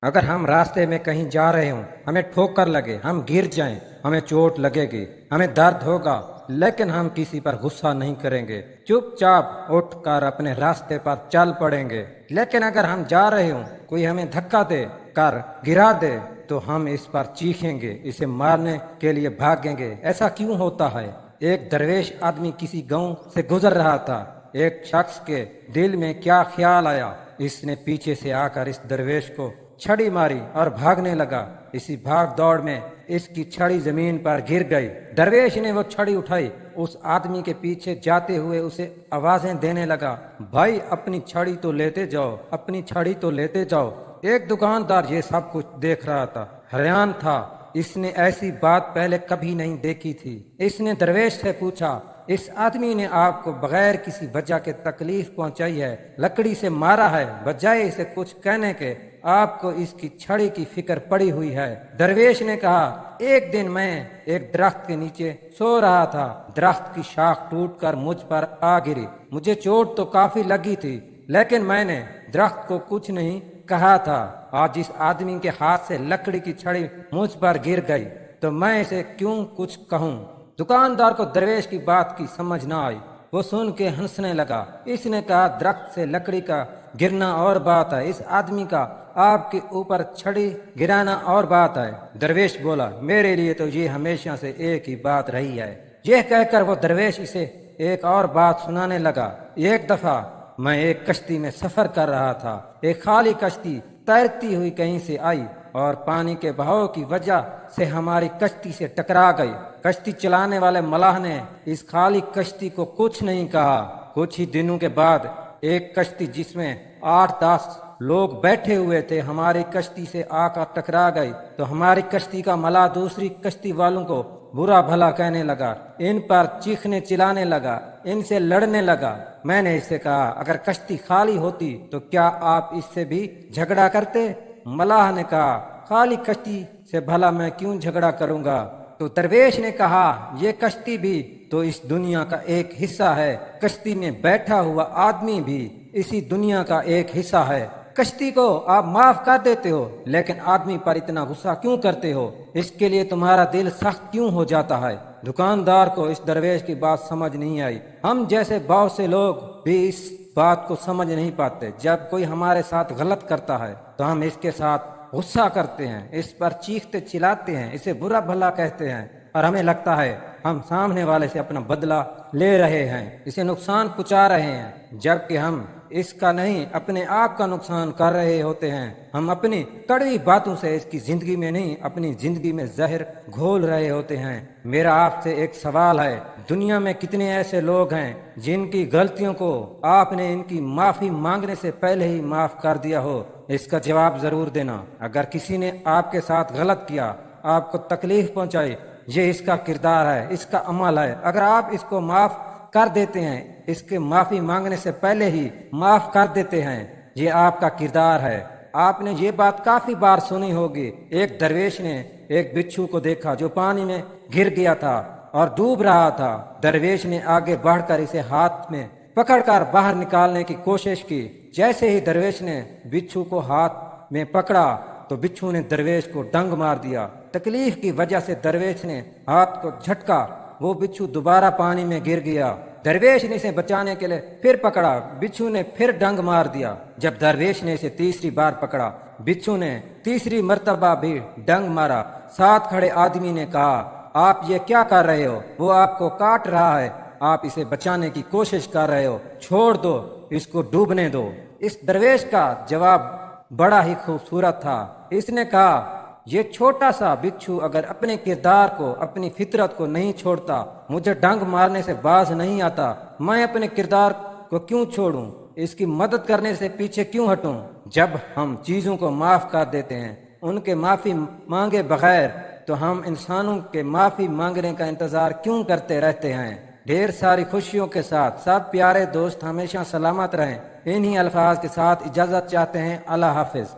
अगर हम रास्ते में कहीं जा रहे हों, हमें ठोकर लगे, हम गिर जाएं, हमें चोट लगेगी, हमें दर्द होगा, लेकिन हम किसी पर गुस्सा नहीं करेंगे, चुपचाप उठकर अपने रास्ते पर चल पड़ेंगे। लेकिन अगर हम जा रहे हों, कोई हमें धक्का दे कर गिरा दे, तो हम इस पर चीखेंगे, इसे मारने के लिए भागेंगे। ऐसा क्यों होता है? एक दरवेश आदमी किसी गांव से गुजर रहा था। एक शख्स के दिल में क्या ख्याल आया, इसने पीछे से आकर इस दरवेश को छड़ी मारी और भागने लगा। इसी भाग दौड़ में इसकी छड़ी जमीन पर गिर गई। दरवेश ने वो छड़ी उठाई, उस आदमी के पीछे जाते हुए उसे आवाजें देने लगा, भाई अपनी छड़ी तो लेते जाओ, अपनी छड़ी तो लेते जाओ। एक दुकानदार ये सब कुछ देख रहा था, हैरान था। इसने ऐसी बात पहले कभी नहीं देखी थी। इसने दरवेश से पूछा, इस आदमी ने आपको बगैर किसी वजह के तकलीफ पहुंचाई है, लकड़ी से मारा है, बजाय इसे कुछ कहने के आपको इसकी छड़ी की फिक्र पड़ी हुई है। दरवेश ने कहा, एक दिन मैं एक दरख्त के नीचे सो रहा था, दरख्त की शाख टूटकर मुझ पर आ गिरी। मुझे चोट तो काफी लगी थी, लेकिन मैंने दरख्त को कुछ नहीं कहा था। आज इस आदमी के हाथ से लकड़ी की छड़ी मुझ पर गिर गई, तो मैं इसे क्यों कुछ कहूँ। दुकानदार को दरवेश की बात की समझ ना आई। वो सुन के हंसने लगा। इसने कहा, दरख्त से लकड़ी का गिरना और बात है, इस आदमी का आपके ऊपर छड़ी गिराना और बात है। दरवेश बोला, मेरे लिए तो ये हमेशा से एक ही बात रही है। यह कहकर वो दरवेश इसे एक और बात सुनाने लगा। एक दफा मैं एक कश्ती में सफर कर रहा था। एक खाली कश्ती तैरती हुई कहीं से आई और पानी के बहाव की वजह से हमारी कश्ती से टकरा गई। कश्ती चलाने वाले मलाह ने इस खाली कश्ती को कुछ नहीं कहा। कुछ ही दिनों के बाद एक कश्ती जिसमें 8-10 लोग बैठे हुए थे हमारी कश्ती से आकर टकरा गई, तो हमारी कश्ती का मलाह दूसरी कश्ती वालों को बुरा भला कहने लगा, इन पर चीखने चिल्लाने लगा, इनसे लड़ने लगा। मैंने इससे कहा, अगर कश्ती खाली होती तो क्या आप इससे भी झगड़ा करते? मलाह ने कहा, खाली कश्ती से भला मैं क्यों झगड़ा करूंगा। तो दरवेश ने कहा, ये कश्ती भी तो इस दुनिया का एक हिस्सा है, कश्ती में बैठा हुआ आदमी भी इसी दुनिया का एक हिस्सा है। कश्ती को आप माफ कर देते हो, लेकिन आदमी पर इतना गुस्सा क्यों करते हो? इसके लिए तुम्हारा दिल सख्त क्यों हो जाता है? दुकानदार को इस दरवेश की बात समझ नहीं आई। हम जैसे बहुत से लोग भी इस बात को समझ नहीं पाते। जब कोई हमारे साथ गलत करता है तो हम इसके साथ गुस्सा करते हैं, इस पर चीखते चिल्लाते हैं, इसे बुरा भला कहते हैं, और हमें लगता है हम सामने वाले से अपना बदला ले रहे हैं, इसे नुकसान पहुंचा रहे हैं, जबकि हम इसका नहीं अपने आप का नुकसान कर रहे होते हैं। हम अपनी कड़वी बातों से इसकी जिंदगी में नहीं अपनी जिंदगी में जहर घोल रहे होते हैं। मेरा आपसे एक सवाल है, दुनिया में कितने ऐसे लोग हैं जिनकी गलतियों को आपने इनकी माफी मांगने से पहले ही माफ कर दिया हो? इसका जवाब जरूर देना। अगर किसी ने आपके साथ गलत किया, आपको तकलीफ पहुंचाई, ये इसका किरदार है, इसका अमल है। अगर आप इसको माफ कर देते हैं, इसके माफी मांगने से पहले ही माफ कर देते हैं, ये आपका किरदार है। आपने ये बात काफी बार सुनी होगी। एक दरवेश ने एक बिच्छू को देखा जो पानी में गिर गया था और डूब रहा था। दरवेश ने आगे बढ़कर इसे हाथ में पकड़कर बाहर निकालने की कोशिश की। जैसे ही दरवेश ने बिच्छू को हाथ में पकड़ा तो बिच्छू ने दरवेश को डंग मार दिया। तकलीफ की वजह से दरवेश ने हाथ को झटका, वो बिच्छू दोबारा पानी में गिर गया। दरवेश ने इसे बचाने के लिए फिर पकड़ा, बिच्छू ने फिर डंग मार दिया। जब दरवेश ने इसे तीसरी बार पकड़ा, बिच्छू ने तीसरी मर्तबा भी डंग मारा। साथ खड़े आदमी ने कहा, आप ये क्या कर रहे हो? वो आपको काट रहा है, आप इसे बचाने की कोशिश कर रहे हो, छोड़ दो, इसको डूबने दो। इस दरवेश का जवाब बड़ा ही खूबसूरत था। इसने कहा, ये छोटा सा बिच्छू अगर अपने किरदार को, अपनी फितरत को नहीं छोड़ता, मुझे डंग मारने से बाज नहीं आता, मैं अपने किरदार को क्यों छोड़ूं? इसकी मदद करने से पीछे क्यों हटूं? जब हम चीजों को माफ कर देते हैं, उनके माफी मांगे बगैर, तो हम इंसानों के माफी मांगने का इंतजार क्यों करते रहते हैं? ढेर सारी खुशियों के साथ सब प्यारे दोस्त हमेशा सलामत रहें। इन्हीं अल्फाज के साथ इजाजत चाहते हैं। अल्लाह हाफिज।